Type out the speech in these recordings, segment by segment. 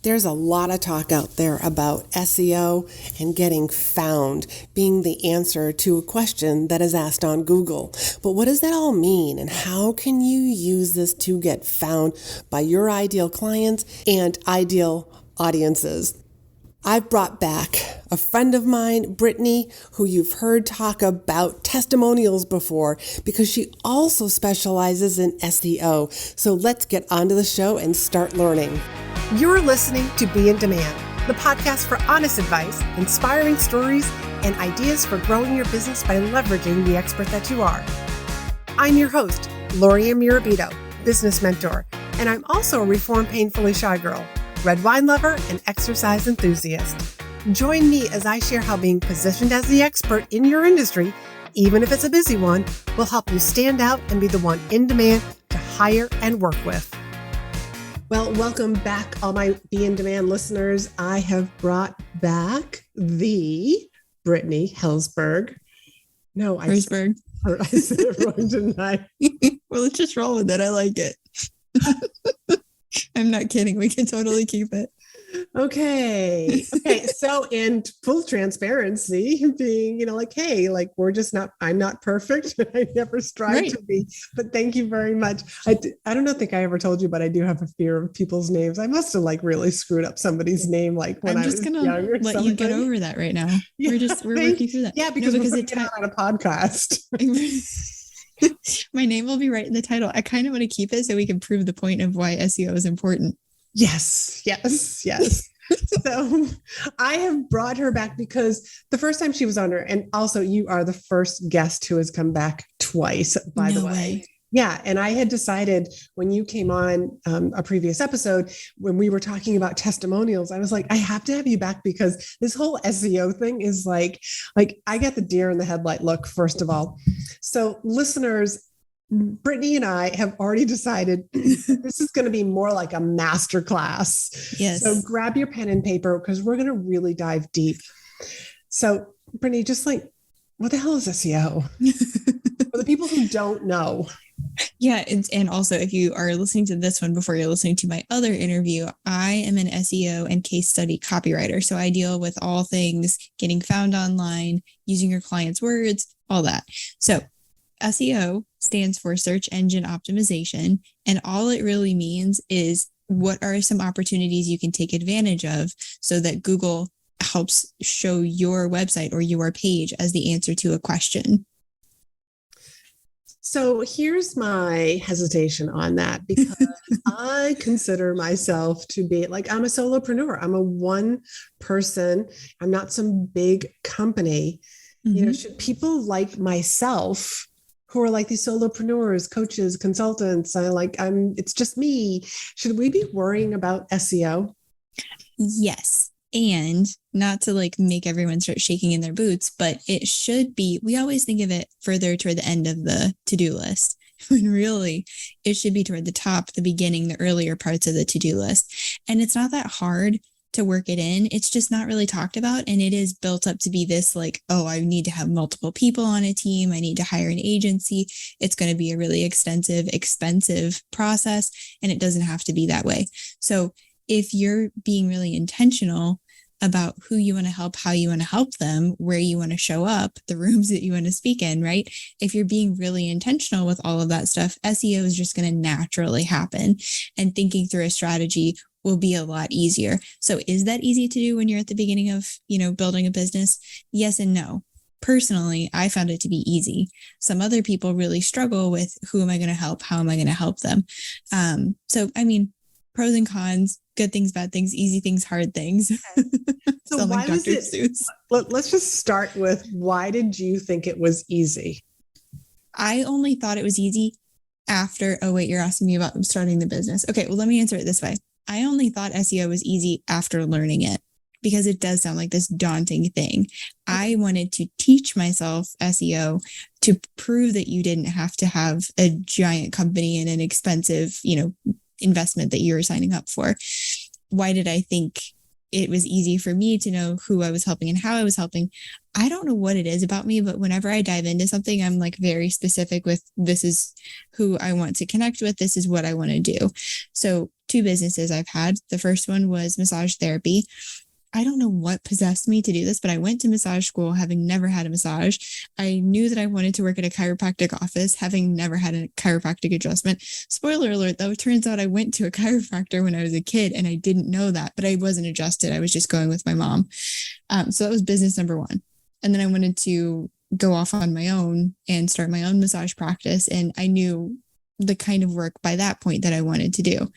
There's a lot of talk out there about SEO and getting found, being the answer to a question that is asked on Google. But what does that all mean, and how can you use this to get found by your ideal clients and ideal audiences? I've brought back a friend of mine, Brittany, who you've heard talk about testimonials before, because she also specializes in SEO. So let's get onto the show and start learning. You're listening to Be in Demand, the podcast for honest advice, inspiring stories, and ideas for growing your business by leveraging the expert that you are. I'm your host, Laurie-Ann, business mentor, and I'm also a reformed painfully shy girl, red wine lover, and exercise enthusiast. Join me as I share how being positioned as the expert in your industry, even if it's a busy one, will help you stand out and be the one in demand to hire and work with. Well, welcome back, all my Be in Demand listeners. I have brought back the Brittany Herzberg. No, Herzberg. I said it wrong tonight. Well, let's just roll with it. I like it. I'm not kidding. We can totally keep it. Okay. So in full transparency, being, hey, I'm not perfect. I never strive to be, but thank you very much. I don't think I ever told you, but I do have a fear of people's names. I must have really screwed up somebody's name. When I was young or something. I'm just going to let you get over that right now. Yeah, we're working through that. Yeah, because we're putting it on a podcast. My name will be right in the title. I kind of want to keep it so we can prove the point of why SEO is important. Yes. So I have brought her back because the first time she was on her, and also you are the first guest who has come back twice, by the way. Yeah. And I had decided when you came on a previous episode, when we were talking about testimonials, I was like, I have to have you back because this whole SEO thing is like I get the deer in the headlight look, first of all. So listeners, Brittany and I have already decided this is going to be more like a masterclass. Yes. So grab your pen and paper because we're going to really dive deep. So Brittany, just what the hell is SEO? For the people who don't know. Yeah. And also, if you are listening to this one before you're listening to my other interview, I am an SEO and case study copywriter. So I deal with all things getting found online, using your clients' words, all that. So SEO stands for search engine optimization. And all it really means is what are some opportunities you can take advantage of so that Google helps show your website or your page as the answer to a question. So here's my hesitation on that because I consider myself to be I'm a solopreneur. I'm a one person. I'm not some big company. Mm-hmm. Should people like myself who are these solopreneurs, coaches, consultants, it's just me. Should we be worrying about SEO? Yes. And not to make everyone start shaking in their boots, but it should be, we always think of it further toward the end of the to-do list, when really it should be toward the top, the beginning, the earlier parts of the to-do list. And it's not that hard to work it in. It's just not really talked about. And it is built up to be this I need to have multiple people on a team. I need to hire an agency. It's going to be a really extensive, expensive process. And it doesn't have to be that way. So if you're being really intentional about who you want to help, how you want to help them, where you want to show up, the rooms that you want to speak in, right? If you're being really intentional with all of that stuff, SEO is just going to naturally happen. And thinking through a strategy will be a lot easier. So is that easy to do when you're at the beginning of, building a business? Yes and no. Personally, I found it to be easy. Some other people really struggle with who am I going to help? How am I going to help them? Pros and cons, good things, bad things, easy things, hard things. Okay. So why was it? Let's just start with, why did you think it was easy? I only thought it was easy after, you're asking me about starting the business. Okay, well, let me answer it this way. I only thought SEO was easy after learning it because it does sound like this daunting thing. I wanted to teach myself SEO to prove that you didn't have to have a giant company and an expensive, investment that you're signing up for. Why did I think it was easy for me to know who I was helping and how I was helping. I don't know what it is about me, but whenever I dive into something, I'm like very specific with this is who I want to connect with. This is what I want to do. So 2 businesses I've had. The first one was massage therapy. I don't know what possessed me to do this, but I went to massage school having never had a massage. I knew that I wanted to work at a chiropractic office having never had a chiropractic adjustment. Spoiler alert, though, it turns out I went to a chiropractor when I was a kid and I didn't know that, but I wasn't adjusted. I was just going with my mom. So that was business number 1. And then I wanted to go off on my own and start my own massage practice. And I knew the kind of work by that point that I wanted to do.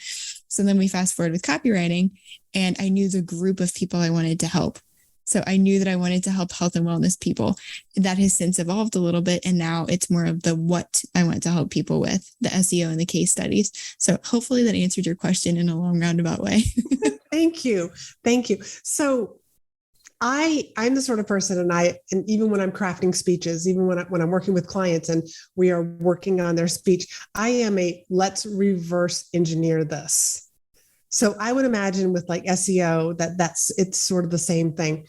So then we fast forward with copywriting, and I knew the group of people I wanted to help. So I knew that I wanted to help health and wellness people. That has since evolved a little bit. And now it's more of the what I want to help people with, the SEO and the case studies. So hopefully that answered your question in a long roundabout way. Thank you. Thank you. So I'm the sort of person, and even when I'm crafting speeches, even when I'm working with clients and we are working on their speech, I am let's reverse engineer this. So I would imagine with like SEO it's sort of the same thing.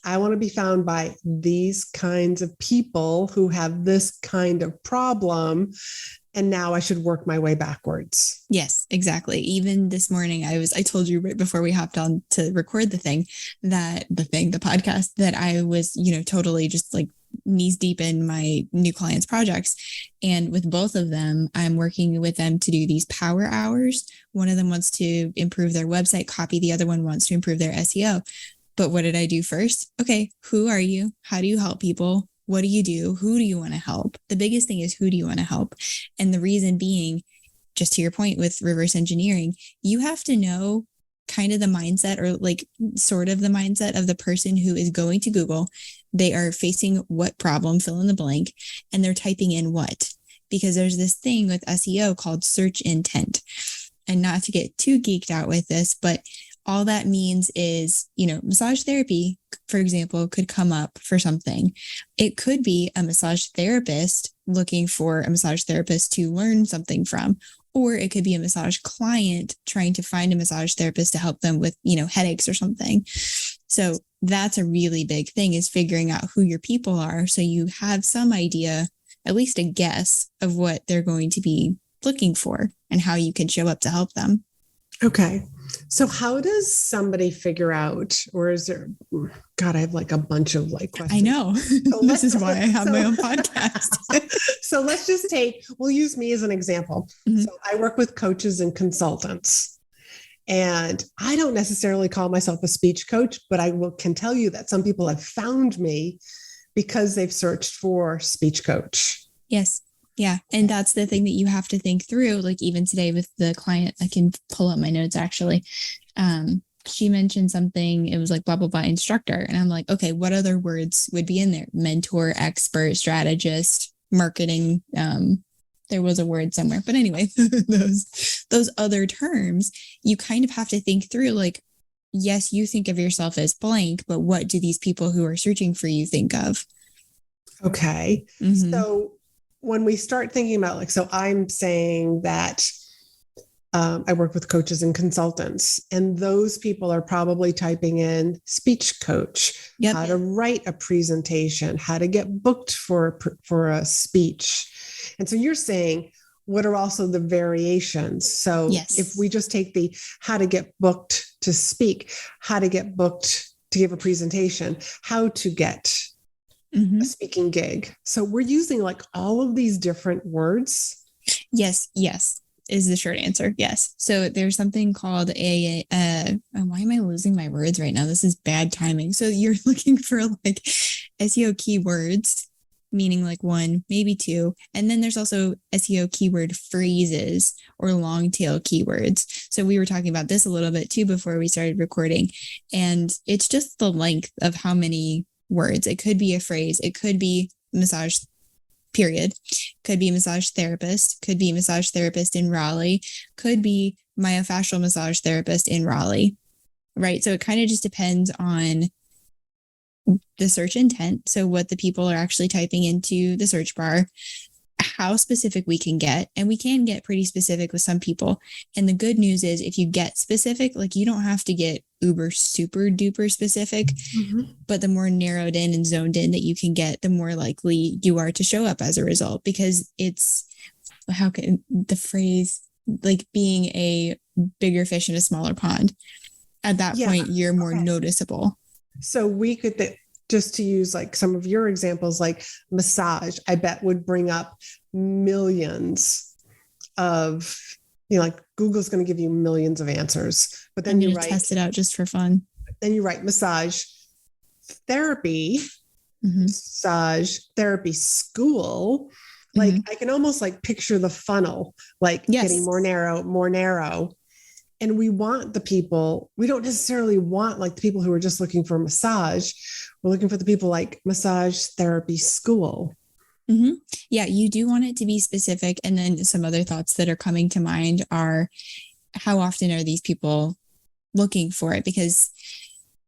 I want to be found by these kinds of people who have this kind of problem. And now I should work my way backwards. Yes, exactly. Even this morning, I told you right before we hopped on to record the podcast, that I was, totally just like knees deep in my new clients' projects. And with both of them, I'm working with them to do these power hours. One of them wants to improve their website copy. The other one wants to improve their SEO. But what did I do first? Okay, who are you? How do you help people? What do you do? Who do you want to help? The biggest thing is, who do you want to help? And the reason being, just to your point with reverse engineering, you have to know kind of the mindset, or like sort of the mindset of the person who is going to Google. They are facing what problem, fill in the blank, and they're typing in what, because there's this thing with SEO called search intent. And not to get too geeked out with this, but all that means is, massage therapy, for example, could come up for something. It could be a massage therapist looking for a massage therapist to learn something from, or it could be a massage client trying to find a massage therapist to help them with, headaches or something. So that's a really big thing, is figuring out who your people are. So you have some idea, at least a guess of what they're going to be looking for and how you can show up to help them. Okay. So how does somebody figure out, or is there, God, I have like a bunch of like questions. I know. So this is why I have my own podcast. So let's just we'll use me as an example. Mm-hmm. So I work with coaches and consultants, and I don't necessarily call myself a speech coach, but can tell you that some people have found me because they've searched for speech coach. Yes. Yeah. And that's the thing that you have to think through. Like even today with the client, I can pull up my notes actually. She mentioned something, it was like blah, blah, blah, instructor. And I'm like, okay, what other words would be in there? Mentor, expert, strategist, marketing. There was a word somewhere, but anyway, those other terms, you kind of have to think through, like, yes, you think of yourself as blank, but what do these people who are searching for you think of? Okay. Mm-hmm. So when we start thinking about so I'm saying that I work with coaches and consultants, and those people are probably typing in speech coach, yep, how to write a presentation, how to get booked for a speech. And so you're saying, what are also the variations? So yes, if we just take the how to get booked to speak, how to get booked to give a presentation, how to get a speaking gig. So we're using like all of these different words. Yes is the short answer. Yes. So there's something called why am I losing my words right now? This is bad timing. So you're looking for like SEO keywords, meaning like 1, maybe 2. And then there's also SEO keyword phrases or long tail keywords. So we were talking about this a little bit too before we started recording. And it's just the length of how many words. It could be a phrase. It could be massage, period. Could be massage therapist. Could be massage therapist in Raleigh. Could be myofascial massage therapist in Raleigh. Right. So it kind of just depends on the search intent. So what the people are actually typing into the search bar, how specific we can get. And we can get pretty specific with some people. And the good news is if you get specific, like you don't have to get uber super duper specific, but the more narrowed in and zoned in that you can get, the more likely you are to show up as a result, because it's, how can the phrase, like being a bigger fish in a smaller pond. At that point, you're more noticeable. So we could, just to use like some of your examples, like massage, I bet would bring up millions of, like Google's going to give you millions of answers, but then you write, test it out just for fun. Then you write massage therapy, massage therapy school. Like I can almost like picture the funnel, like getting more narrow. And we want the people, we don't necessarily want like the people who are just looking for a massage. We're looking for the people like massage therapy school. Yeah, you do want it to be specific. And then some other thoughts that are coming to mind are, how often are these people looking for it? Because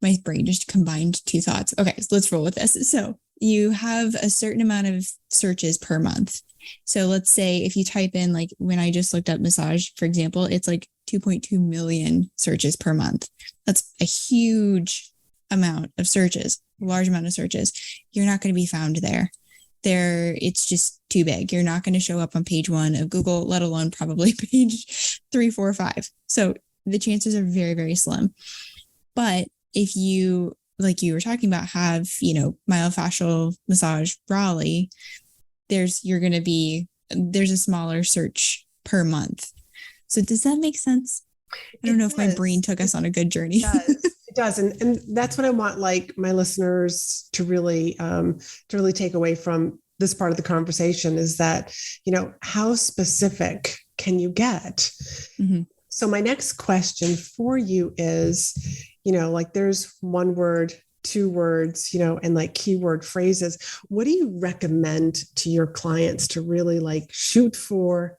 my brain just combined two thoughts. Okay, so let's roll with this. So you have a certain amount of searches per month. So let's say if you type in, like when I just looked up massage, for example, it's like 2.2 million searches per month. That's a huge amount of searches, large amount of searches. You're not going to be found there. It's just too big. You're not going to show up on page 1 of Google, let alone probably page 3, 4, 5. So the chances are very, very slim. But if you, like you were talking about, have, myofascial massage Raleigh, there's a smaller search per month. So does that make sense? I don't know if my brain took us on a good journey. It does. And that's what I want, like my listeners to really take away from this part of the conversation is that, how specific can you get? So my next question for you is, like there's 1 word, 2 words, and like keyword phrases. What do you recommend to your clients to really like shoot for?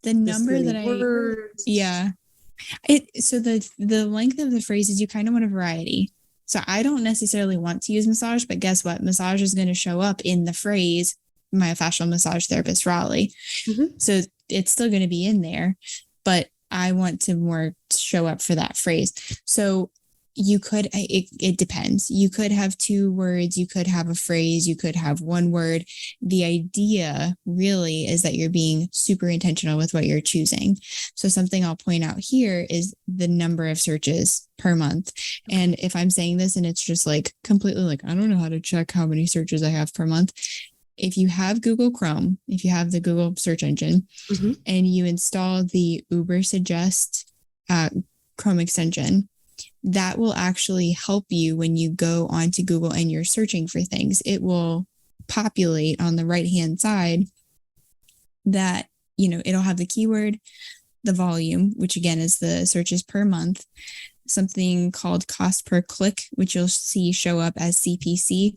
The number that words? So the length of the phrases, you kind of want a variety. So I don't necessarily want to use massage, but guess what? Massage is going to show up in the phrase myofascial massage therapist Raleigh. So it's still going to be in there, but I want to more show up for that phrase. So you could, it depends. You could have 2 words, you could have a phrase, you could have 1 word. The idea really is that you're being super intentional with what you're choosing. So something I'll point out here is the number of searches per month. And if I'm saying this and it's just like completely like, I don't know how to check how many searches I have per month. If you have Google Chrome, if you have the Google search engine and you install the Ubersuggest Chrome extension, that will actually help you when you go onto Google and you're searching for things. It will populate on the right-hand side that, it'll have the keyword, the volume, which again is the searches per month, something called cost per click, which you'll see show up as CPC.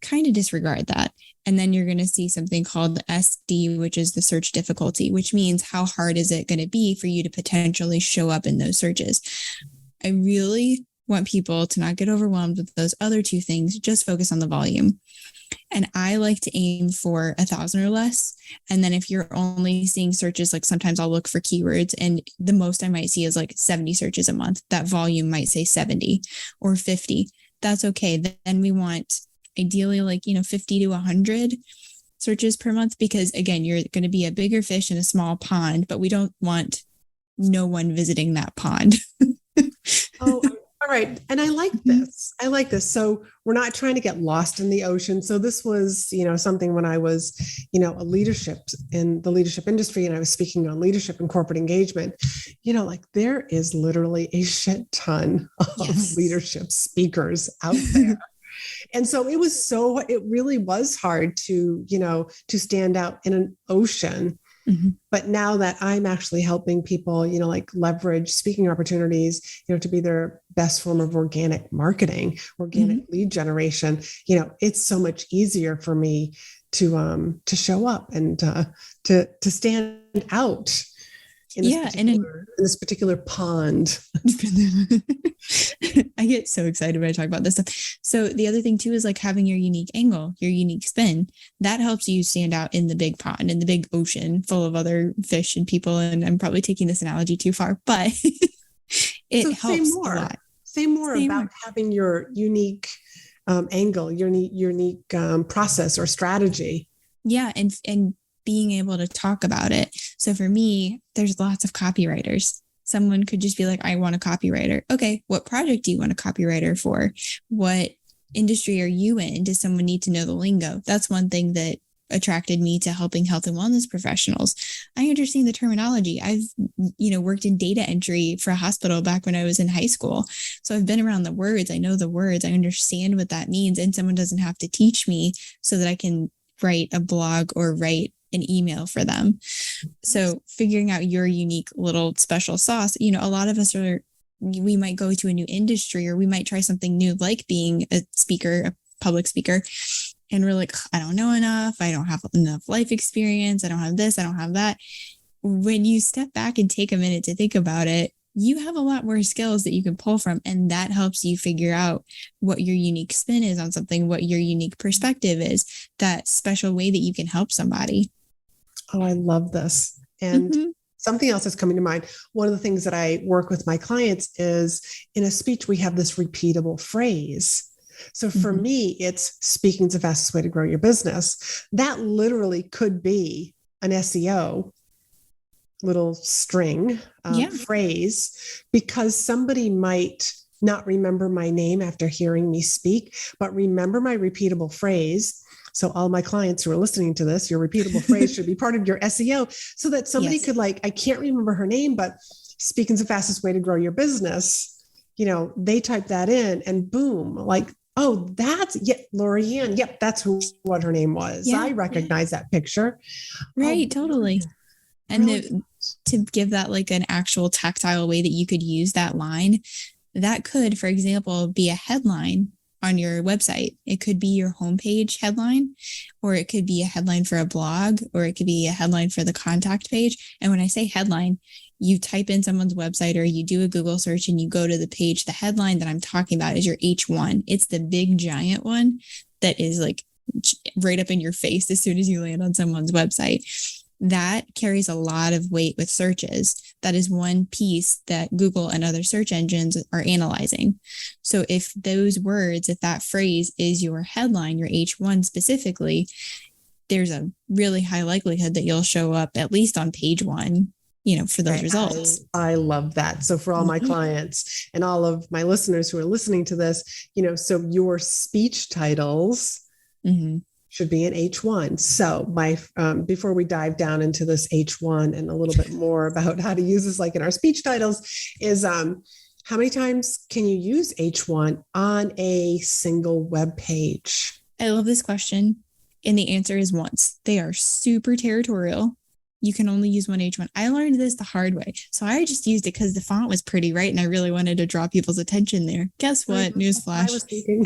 Kind of disregard that. And then you're going to see something called the SD, which is the search difficulty, which means how hard is it going to be for you to potentially show up in those searches. I really want people to not get overwhelmed with those other 2 things, just focus on the volume. And I like to aim for 1,000 or less. And then if you're only seeing searches, like sometimes I'll look for keywords and the most I might see is like 70 searches a month. That volume might say 70 or 50. That's okay. Then we want ideally like, 50 to 100 searches per month, because again, you're going to be a bigger fish in a small pond, but we don't want no one visiting that pond. Oh, all right. And I like this. So we're not trying to get lost in the ocean. So this was, something when I was, a leadership in the leadership industry and I was speaking on leadership and corporate engagement, like there is literally a shit ton of leadership speakers out there. And so it really was hard to, to stand out in an ocean. But now that I'm actually helping people, like leverage speaking opportunities, to be their best form of organic marketing, organic lead generation, it's so much easier for me to show up and to stand out in this particular pond. I get so excited when I talk about this stuff. So the other thing too is like having your unique angle, your unique spin. That helps you stand out in the big pond, in the big ocean full of other fish and people. And I'm probably taking this analogy too far, but it helps a lot. Say more about having your unique angle, your unique process or strategy. Yeah. And being able to talk about it. So for me, there's lots of copywriters. Someone could just be like, I want a copywriter. Okay, what project do you want a copywriter for? What industry are you in? Does someone need to know the lingo? That's one thing that attracted me to helping health and wellness professionals. I understand the terminology. I've, worked in data entry for a hospital back when I was in high school. So I've been around the words. I know the words. I understand what that means. And someone doesn't have to teach me so that I can write a blog or write an email for them. So figuring out your unique little special sauce, a lot of us we might go to a new industry, or we might try something new, like being a speaker, a public speaker. And we're like, I don't know enough. I don't have enough life experience. I don't have this. I don't have that. When you step back and take a minute to think about it, you have a lot more skills that you can pull from. And that helps you figure out what your unique spin is on something, what your unique perspective is, that special way that you can help somebody. Oh, I love this. And something else that's coming to mind. One of the things that I work with my clients is, in a speech, we have this repeatable phrase. So for me, it's speaking is the fastest way to grow your business. That literally could be an SEO little string phrase, because somebody might not remember my name after hearing me speak, but remember my repeatable phrase. So all my clients who are listening to this, your repeatable phrase should be part of your SEO, so that somebody could, like, I can't remember her name, but speaking is the fastest way to grow your business. They type that in and boom, like, oh, that's Laurie-Ann. Yep. That's what her name was. Yeah, I recognize that picture. Right. Totally. And to give that like an actual tactile way that you could use that line, that could, for example, be a headline on your website. It could be your homepage headline, or it could be a headline for a blog, or it could be a headline for the contact page. And when I say headline, you type in someone's website, or you do a Google search and you go to the page. The headline that I'm talking about is your H1. It's the big giant one that is like right up in your face as soon as you land on someone's website. That carries a lot of weight with searches. That is one piece that Google and other search engines are analyzing. So if those words, if that phrase is your headline, your H1 specifically, there's a really high likelihood that you'll show up at least on page one, for those results. I love that. So for all my clients and all of my listeners who are listening to this, so your speech titles should be an H1. So before we dive down into this H1 and a little bit more about how to use this, like in our speech titles, is how many times can you use H1 on a single web page? I love this question. And the answer is once. They are super territorial. You can only use one H1. I learned this the hard way. So I just used it because the font was pretty, right? And I really wanted to draw people's attention there. Guess what? Newsflash. I was thinking.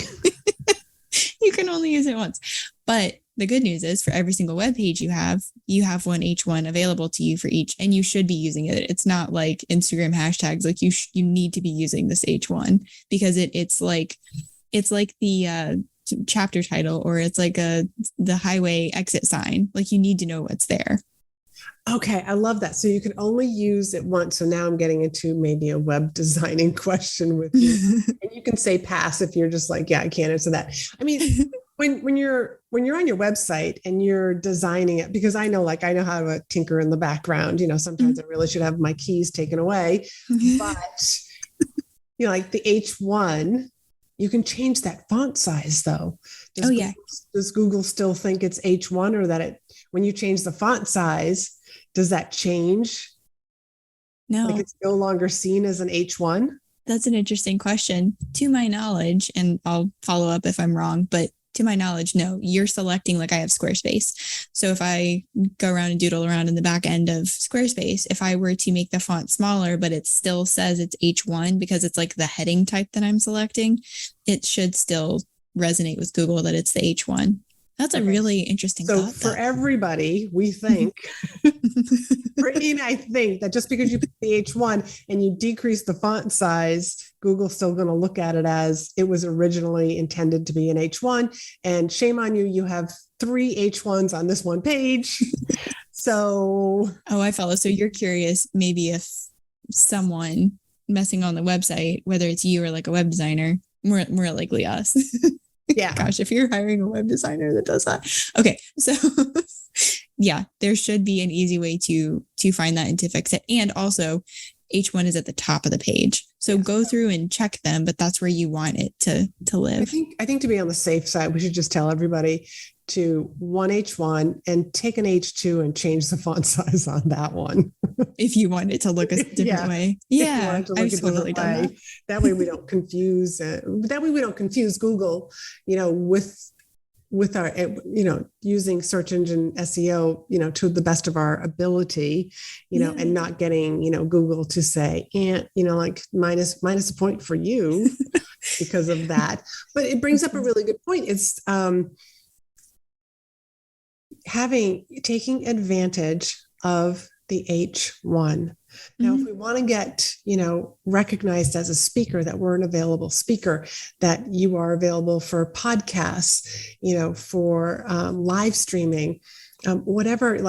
You can only use it once. But the good news is, for every single web page you have one H1 available to you for each, and you should be using it. It's not like Instagram hashtags. Like you need to be using this H1, because it's like the chapter title, or it's like the highway exit sign. Like you need to know what's there. Okay. I love that. So you can only use it once. So now I'm getting into maybe a web designing question with you. And you can say pass if you're just like, yeah, I can't answer that. I mean, when you're on your website and you're designing it, because I know how to tinker in the background, sometimes I really should have my keys taken away, but like the H1, you can change that font size though. Does Google still think it's H1, or that when you change the font size, does that change? No. Like it's no longer seen as an H1? That's an interesting question. To my knowledge, and I'll follow up if I'm wrong, but to my knowledge, no, you're selecting, like I have Squarespace. So if I go around and doodle around in the back end of Squarespace, if I were to make the font smaller, but it still says it's H1 because it's like the heading type that I'm selecting, it should still resonate with Google that it's the H1. That's a really interesting So thought. for everybody, we think, Brittany and I think that just because you put the H1 and you decrease the font size, Google's still going to look at it as it was originally intended to be an H1. And shame on you, you have 3 H1s on this one page. So. Oh, I follow. So you're curious maybe if someone messing on the website, whether it's you or like a web designer, more likely us. Yeah. Gosh, if you're hiring a web designer that does that. Okay. So yeah, there should be an easy way to find that and to fix it. And also H1 is at the top of the page. So go through and check them, but that's where you want it to live. I think to be on the safe side, we should just tell everybody to one H1 and take an H2 and change the font size on that one. If you want it to look a different way. Yeah, I've totally done that. That way we don't confuse, Google, with our, using search engine SEO, to the best of our ability, and not getting, Google to say, and, like minus a point for you because of that. But it brings up a really good point. It's, taking advantage of the H1. Now, if we want to get, recognized as a speaker, that we're an available speaker, that you are available for podcasts, for live streaming, whatever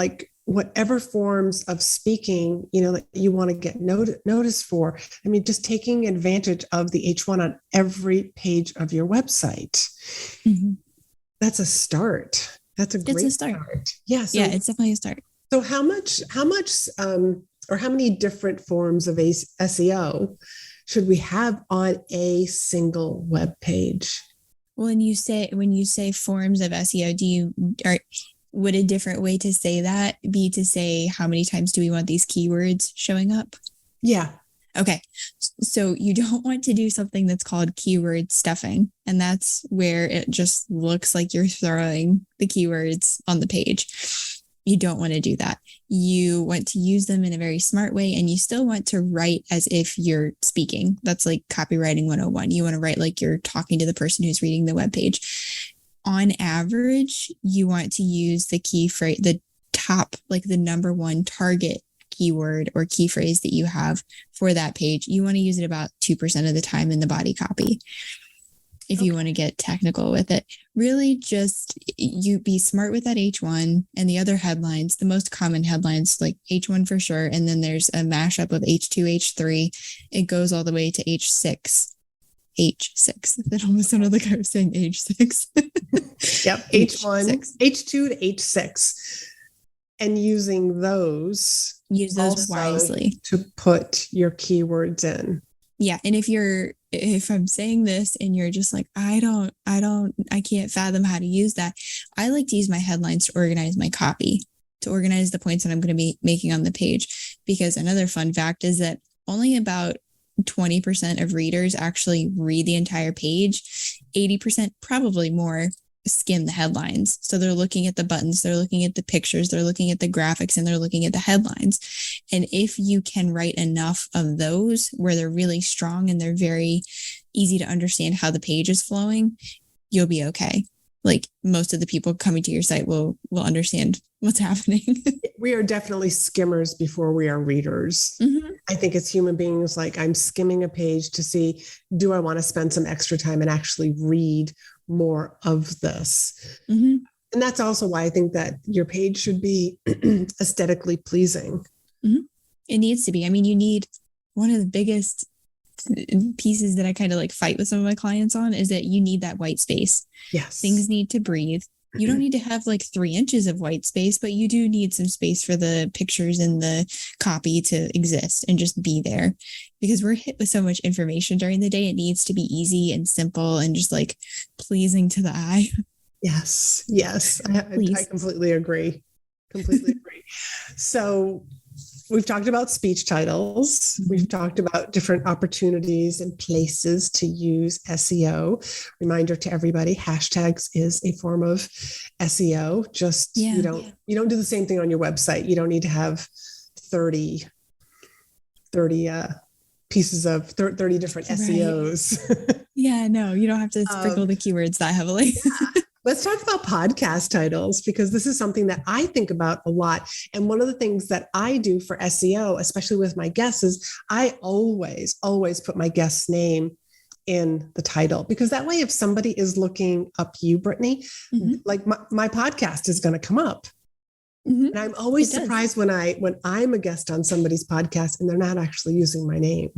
forms of speaking, that you want to get noticed for. I mean, just taking advantage of the H1 on every page of your website. Mm-hmm. That's a start. That's a great start. Yeah. So, yeah, it's definitely a start. So how much, or how many different forms of SEO should we have on a single web page? Well, when you say forms of SEO, would a different way to say that be to say how many times do we want these keywords showing up? Yeah. Okay. So you don't want to do something that's called keyword stuffing. And that's where it just looks like you're throwing the keywords on the page. You don't want to do that. You want to use them in a very smart way, and you still want to write as if you're speaking. That's like copywriting 101. You want to write like you're talking to the person who's reading the webpage. On average, you want to use the key phrase, the top, like the number one target keyword or key phrase that you have for that page. You want to use it about 2% of the time in the body copy. If you want to get technical with it, really just you be smart with that H1 and the other headlines, the most common headlines like H1 for sure. And then there's a mashup of H2, H3. It goes all the way to H6. That almost sounded like I was saying H6. Yep. H1, H2 to H6. And using those. Use those wisely to put your keywords in. Yeah. And if I'm saying this and you're just like, I can't fathom how to use that. I like to use my headlines to organize my copy, to organize the points that I'm going to be making on the page. Because another fun fact is that only about 20% of readers actually read the entire page. 80%, probably more, skim the headlines. So they're looking at the buttons, they're looking at the pictures, they're looking at the graphics, and they're looking at the headlines. And if you can write enough of those where they're really strong and they're very easy to understand how the page is flowing, you'll be okay. Like most of the people coming to your site will understand what's happening. We are definitely skimmers before we are readers. Mm-hmm. I think as human beings, like I'm skimming a page to see, do I want to spend some extra time and actually read more of this? Mm-hmm. And that's also why I think that your page should be aesthetically pleasing. Mm-hmm. It needs to be. I mean, you need one of the biggest pieces that I kind of like fight with some of my clients on is that you need that white space. Yes. Things need to breathe. You don't need to have like 3 inches of white space, but you do need some space for the pictures and the copy to exist and just be there, because we're hit with so much information during the day. It needs to be easy and simple and just like pleasing to the eye. Yes. I completely agree. So we've talked about speech titles. We've talked about different opportunities and places to use SEO. Reminder to everybody, hashtags is a form of SEO. Just you don't do the same thing on your website. You don't need to have 30 pieces of 30 different SEOs. Yeah, no, you don't have to sprinkle the keywords that heavily. Let's talk about podcast titles, because this is something that I think about a lot. And one of the things that I do for SEO, especially with my guests, is I always put my guest's name in the title, because that way, if somebody is looking up you, Brittany, like my podcast is going to come up. And I'm always surprised when I'm a guest on somebody's podcast and they're not actually using my name.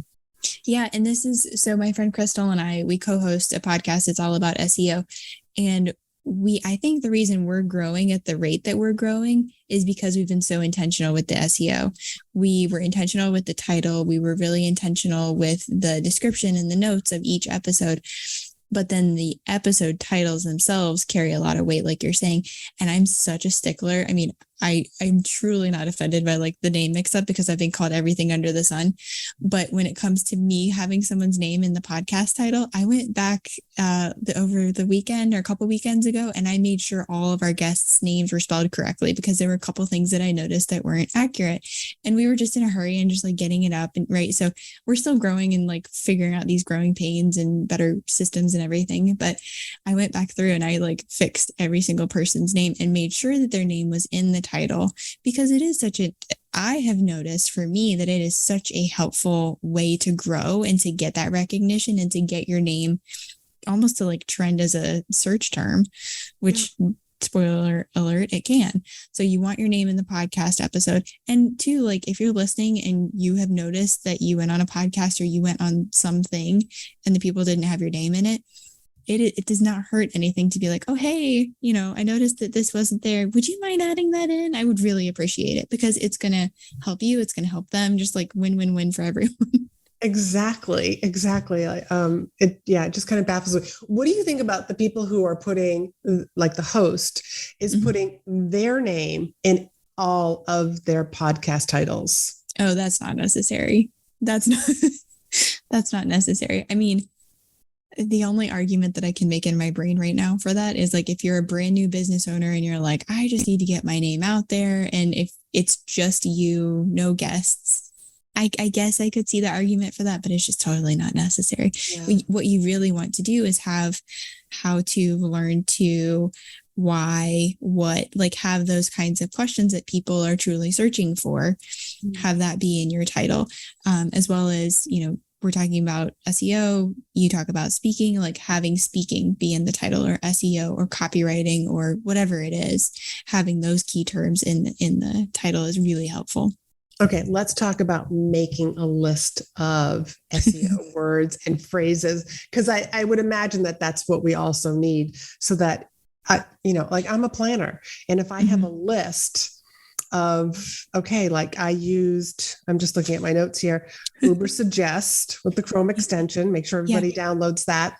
Yeah. And this is, so my friend Crystal and I, we co-host a podcast. It's all about SEO. And I think the reason we're growing at the rate that we're growing is because we've been so intentional with the SEO. We were intentional with the title. We were really intentional with the description and the notes of each episode. But then the episode titles themselves carry a lot of weight, like you're saying. And I'm such a stickler. I mean, I'm truly not offended by like the name mix up, because I've been called everything under the sun. But when it comes to me having someone's name in the podcast title, I went back over the weekend or a couple weekends ago, and I made sure all of our guests' names were spelled correctly, because there were a couple things that I noticed that weren't accurate. And we were just in a hurry and just like getting it up. And right. So we're still growing and like figuring out these growing pains and better systems and everything. But I went back through and I like fixed every single person's name and made sure that their name was in the title, because it is I have noticed for me that it is such a helpful way to grow and to get that recognition and to get your name almost to like trend as a search term, which spoiler alert, it can. So you want your name in the podcast episode. And two, like if you're listening and you have noticed that you went on a podcast or you went on something and the people didn't have your name in it, it does not hurt anything to be like, oh, hey, I noticed that this wasn't there. Would you mind adding that in? I would really appreciate it, because it's going to help you. It's going to help them, just like win for everyone. Exactly. It just kind of baffles me. What do you think about the people who are putting, like the host is putting their name in all of their podcast titles? Oh, that's not necessary. That's not necessary. I mean, the only argument that I can make in my brain right now for that is like, if you're a brand new business owner and you're like, I just need to get my name out there, and if it's just you, no guests, I guess I could see the argument for that, but it's just totally not necessary. Yeah. What you really want to do is have how to learn to why, what, like have those kinds of questions that people are truly searching for, have that be in your title, as well as, we're talking about SEO, you talk about speaking, like having speaking be in the title, or SEO or copywriting or whatever it is, having those key terms in the title is really helpful. Okay, let's talk about making a list of SEO words and phrases, because I would imagine that that's what we also need, so that I'm a planner, and if I have a list of, okay, like I'm just looking at my notes here, Uber Suggest with the Chrome extension, make sure everybody downloads that.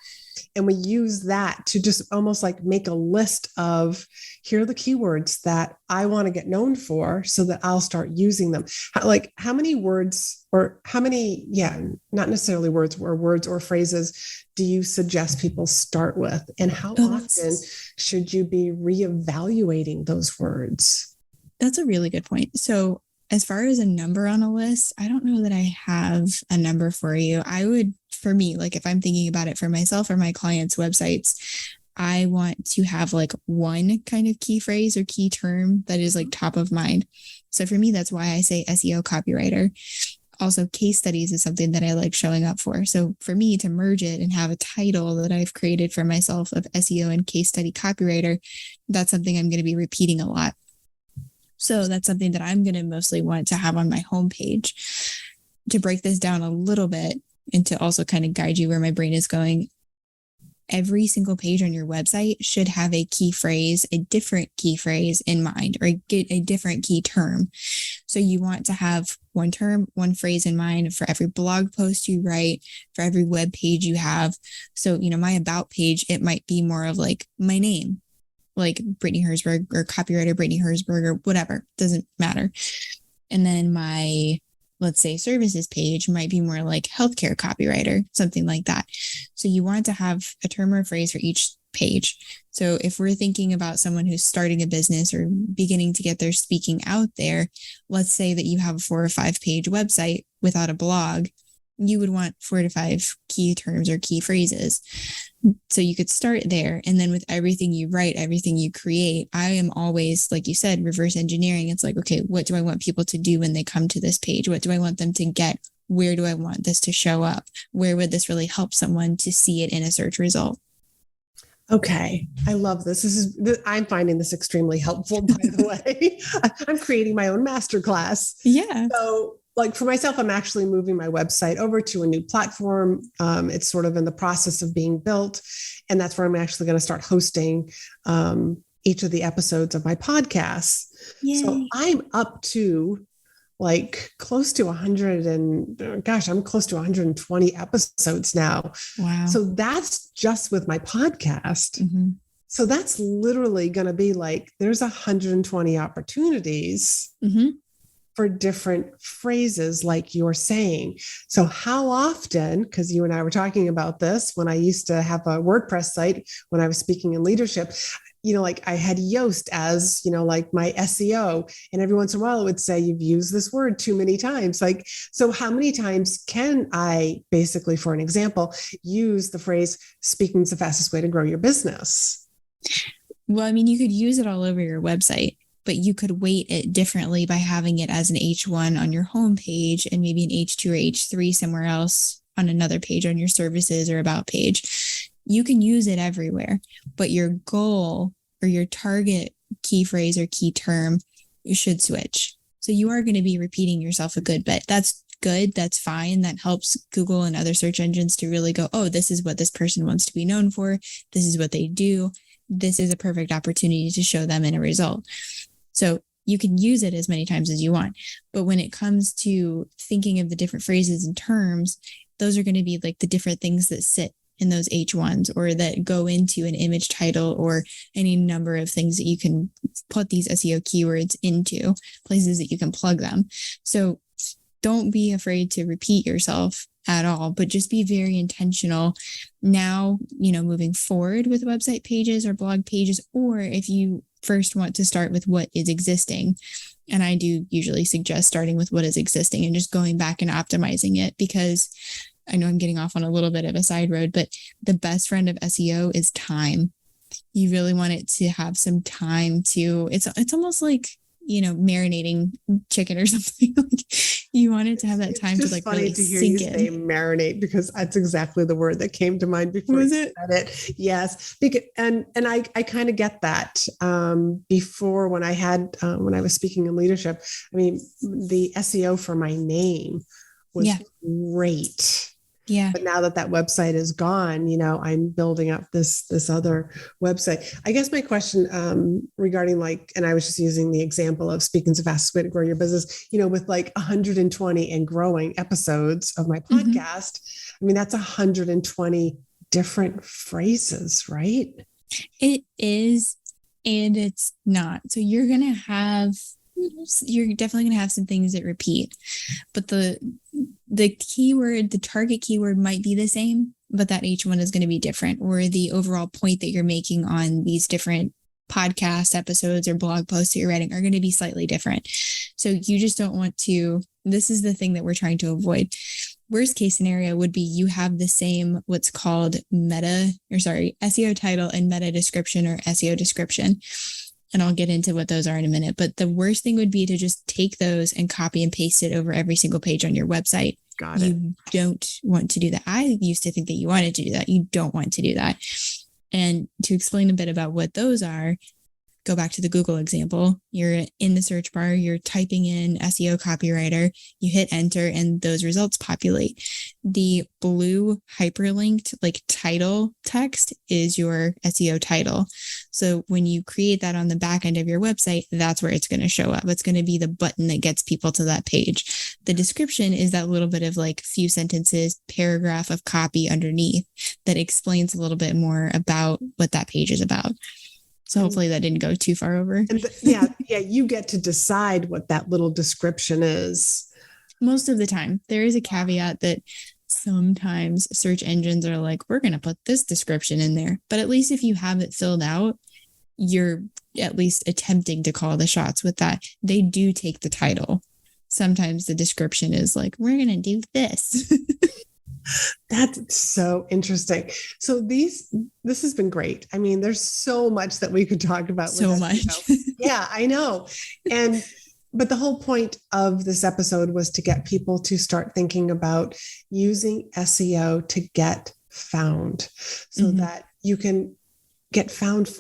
And we use that to just almost like make a list of, here are the keywords that I want to get known for, so that I'll start using them. How many words, or how many, not necessarily words or phrases do you suggest people start with? And how often should you be reevaluating those words? That's a really good point. So as far as a number on a list, I don't know that I have a number for you. For me, like if I'm thinking about it for myself or my clients' websites, I want to have like one kind of key phrase or key term that is like top of mind. So for me, that's why I say SEO copywriter. Also, case studies is something that I like showing up for. So for me to merge it and have a title that I've created for myself of SEO and case study copywriter, that's something I'm going to be repeating a lot. So that's something that I'm going to mostly want to have on my homepage. To break this down a little bit and to also kind of guide you where my brain is going, every single page on your website should have a key phrase, a different key phrase in mind, or a different key term. So you want to have one term, one phrase in mind for every blog post you write, for every web page you have. So, my about page, it might be more of like my name, like Brittany Herzberg, or copywriter Brittany Herzberg, or whatever, doesn't matter. And then my, let's say, services page might be more like healthcare copywriter, something like that. So you want to have a term or phrase for each page. So if we're thinking about someone who's starting a business or beginning to get their speaking out there, let's say that you have a 4 or 5 page website without a blog. you would want 4 to 5 key terms or key phrases. So you could start there. And then with everything you write, everything you create, I am always, like you said, reverse engineering. It's like, okay, what do I want people to do when they come to this page? What do I want them to get? Where do I want this to show up? Where would this really help someone to see it in a search result? Okay. I love this. I'm finding this extremely helpful, by the way. I'm creating my own masterclass. Yeah. So like for myself, I'm actually moving my website over to a new platform. It's sort of in the process of being built. And that's where I'm actually going to start hosting each of the episodes of my podcast. Yay. So I'm up to like close to 100 and I'm close to 120 episodes now. Wow. So that's just with my podcast. Mm-hmm. So that's literally going to be like, there's 120 opportunities mm-hmm. for different phrases like you're saying. So how often, because you and I were talking about this when I used to have a WordPress site, when I was speaking in leadership, like I had Yoast as, like my SEO, and every once in a while it would say, you've used this word too many times. Like, so how many times can I basically, for an example, use the phrase, speaking is the fastest way to grow your business? Well, I mean, you could use it all over your website, but you could weight it differently by having it as an H1 on your homepage and maybe an H2 or H3 somewhere else on another page on your services or about page. You can use it everywhere, but your goal or your target key phrase or key term, you should switch. So you are going to be repeating yourself a good bit. That's good. That's fine. That helps Google and other search engines to really go, oh, this is what this person wants to be known for. This is what they do. This is a perfect opportunity to show them in a result. So you can use it as many times as you want. But when it comes to thinking of the different phrases and terms, those are going to be like the different things that sit in those H1s or that go into an image title or any number of things that you can put these SEO keywords into, places that you can plug them. So don't be afraid to repeat yourself at all, but just be very intentional now, moving forward with website pages or blog pages, or if you first want to start with what is existing. And I do usually suggest starting with what is existing and just going back and optimizing it, because I know I'm getting off on a little bit of a side road, but the best friend of SEO is time. You really want it to have some time to, it's almost like, marinating chicken or something. You want it to have that time to like really sink in. Say marinate, because that's exactly the word that came to mind before you said it. Yes. Because, and I kind of get that. Before when I was speaking in leadership, I mean, the SEO for my name was great. Yeah. But now that website is gone, I'm building up this other website. I guess my question regarding and I was just using the example of speaking is the fastest way to grow your business, with like 120 and growing episodes of my podcast. Mm-hmm. I mean, that's 120 different phrases, right? It is, and it's not. So you're definitely going to have some things that repeat, but the keyword, the target keyword might be the same, but that each one is going to be different, or the overall point that you're making on these different podcast episodes or blog posts that you're writing are going to be slightly different. So you just don't want to, this is the thing that we're trying to avoid. Worst case scenario would be you have the same, what's called SEO title and meta description or SEO description. And I'll get into what those are in a minute. But the worst thing would be to just take those and copy and paste it over every single page on your website. Got it. You don't want to do that. I used to think that you wanted to do that. You don't want to do that. And to explain a bit about what those are, go back to the Google example. You're in the search bar, you're typing in SEO copywriter, you hit enter, and those results populate. The blue hyperlinked title text is your SEO title. So when you create that on the back end of your website, that's where it's going to show up. It's going to be the button that gets people to that page. The description is that little bit of few sentences, paragraph of copy underneath that explains a little bit more about what that page is about. So hopefully that didn't go too far over. And you get to decide what that little description is. Most of the time. There is a caveat that sometimes search engines are like, we're going to put this description in there. But at least if you have it filled out, you're at least attempting to call the shots with that. They do take the title. sometimes the description is like, we're going to do this. That's so interesting. So this has been great. I mean, there's so much that we could talk about. So much. Yeah, I know. But the whole point of this episode was to get people to start thinking about using SEO to get found so that you can get found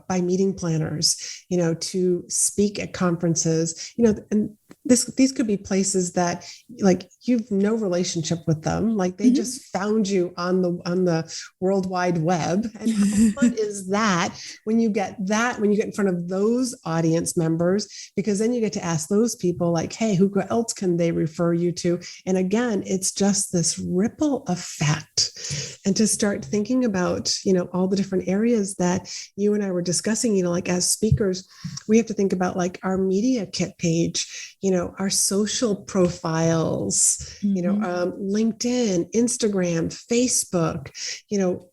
by meeting planners, to speak at conferences, and these could be places that like you've no relationship with them. Like they just found you on the World Wide Web. And how fun is that when you get in front of those audience members, because then you get to ask those people like, hey, who else can they refer you to? And again, it's just this ripple effect. And to start thinking about, all the different areas that you and I were discussing, like as speakers, we have to think about like our media kit page, our social profiles, LinkedIn, Instagram, Facebook,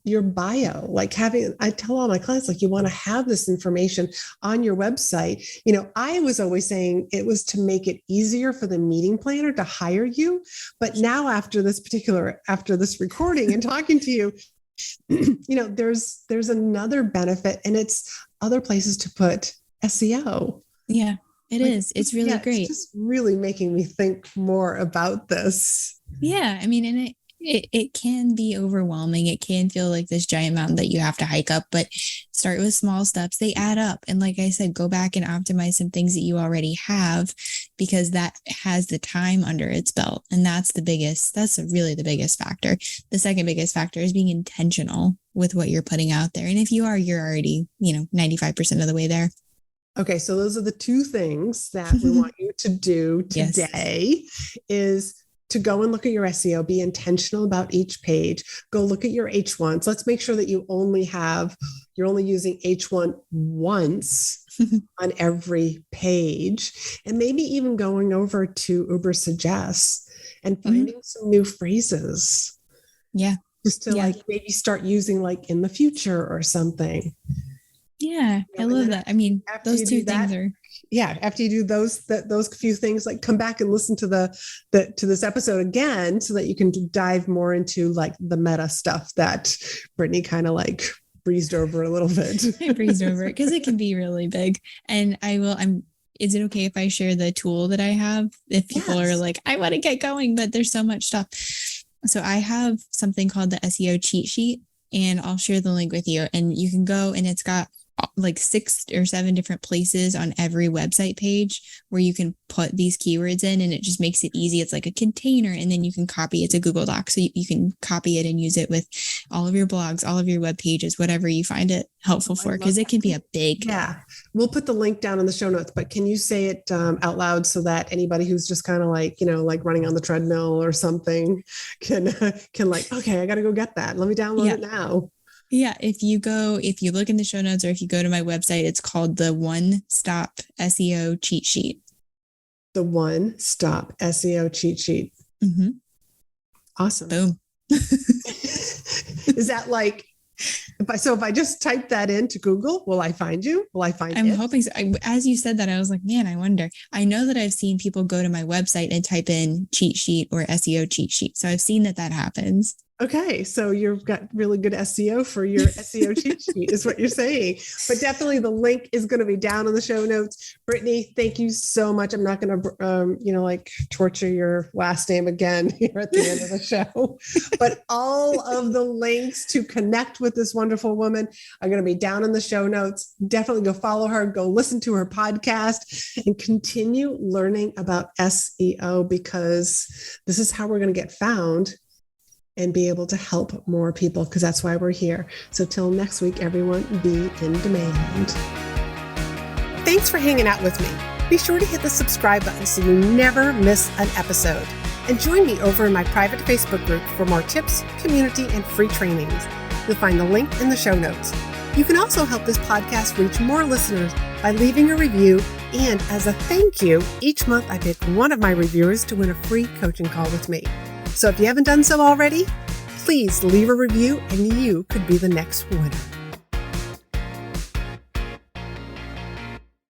your bio, like I tell all my clients, like you want to have this information on your website. I was always saying it was to make it easier for the meeting planner to hire you. But now after this recording and talking to you, there's another benefit, and it's other places to put SEO. Yeah. It is. It's really great. It's just really making me think more about this. Yeah. I mean, and it can be overwhelming. It can feel like this giant mountain that you have to hike up, but start with small steps. They add up. And like I said, go back and optimize some things that you already have, because that has the time under its belt. And that's really the biggest factor. The second biggest factor is being intentional with what you're putting out there. And if you're already, 95% of the way there. Okay, so those are the two things that we want you to do today. Is to go and look at your SEO, be intentional about each page, go look at your H1s. Let's make sure that you're only using H1 once on every page, and maybe even going over to Uber Suggests and finding some new phrases. Yeah. Just to like maybe start using like in the future or something. Yeah, I love that. I mean, those two things are. Yeah, after you do those few things, like come back and listen to to this episode again, so that you can dive more into like the meta stuff that Brittany kind of like breezed over a little bit. I breezed over it because it can be really big. And is it okay if I share the tool that I have? If people are like, I want to get going, but there's so much stuff. So I have something called the SEO cheat sheet, and I'll share the link with you, and you can go, and it's got like 6 or 7 different places on every website page where you can put these keywords in, and it just makes it easy. It's like a container, and then you can copy. It's a Google Doc, so you can copy it and use it with all of your blogs, all of your web pages, whatever you find it helpful for, because it can be a big. Yeah, we'll put the link down in the show notes, but can you say it out loud so that anybody who's just kind of like, like running on the treadmill or something can like, okay, I got to go get that. Let me download it now. Yeah, if you look in the show notes, or if you go to my website, it's called the One Stop SEO Cheat Sheet. The One Stop SEO Cheat Sheet. Mm-hmm. Awesome. Boom. Is that like, if I just type that into Google, will I find you? Will I find I'm hoping so. As you said that, I was like, man, I wonder. I know that I've seen people go to my website and type in cheat sheet or SEO cheat sheet. So I've seen that happens. Okay, so you've got really good SEO for your SEO cheat sheet is what you're saying. But definitely the link is going to be down in the show notes. Brittany, thank you so much. I'm not going to, like torture your last name again here at the end of the show. But all of the links to connect with this wonderful woman are going to be down in the show notes. Definitely go follow her, go listen to her podcast, and continue learning about SEO, because this is how we're going to get found and be able to help more people, because that's why we're here. So till next week, everyone, be in demand. Thanks for hanging out with me. Be sure to hit the subscribe button so you never miss an episode. And join me over in my private Facebook group for more tips, community, and free trainings. You'll find the link in the show notes. You can also help this podcast reach more listeners by leaving a review. And as a thank you, each month I pick one of my reviewers to win a free coaching call with me. So if you haven't done so already, please leave a review and you could be the next winner.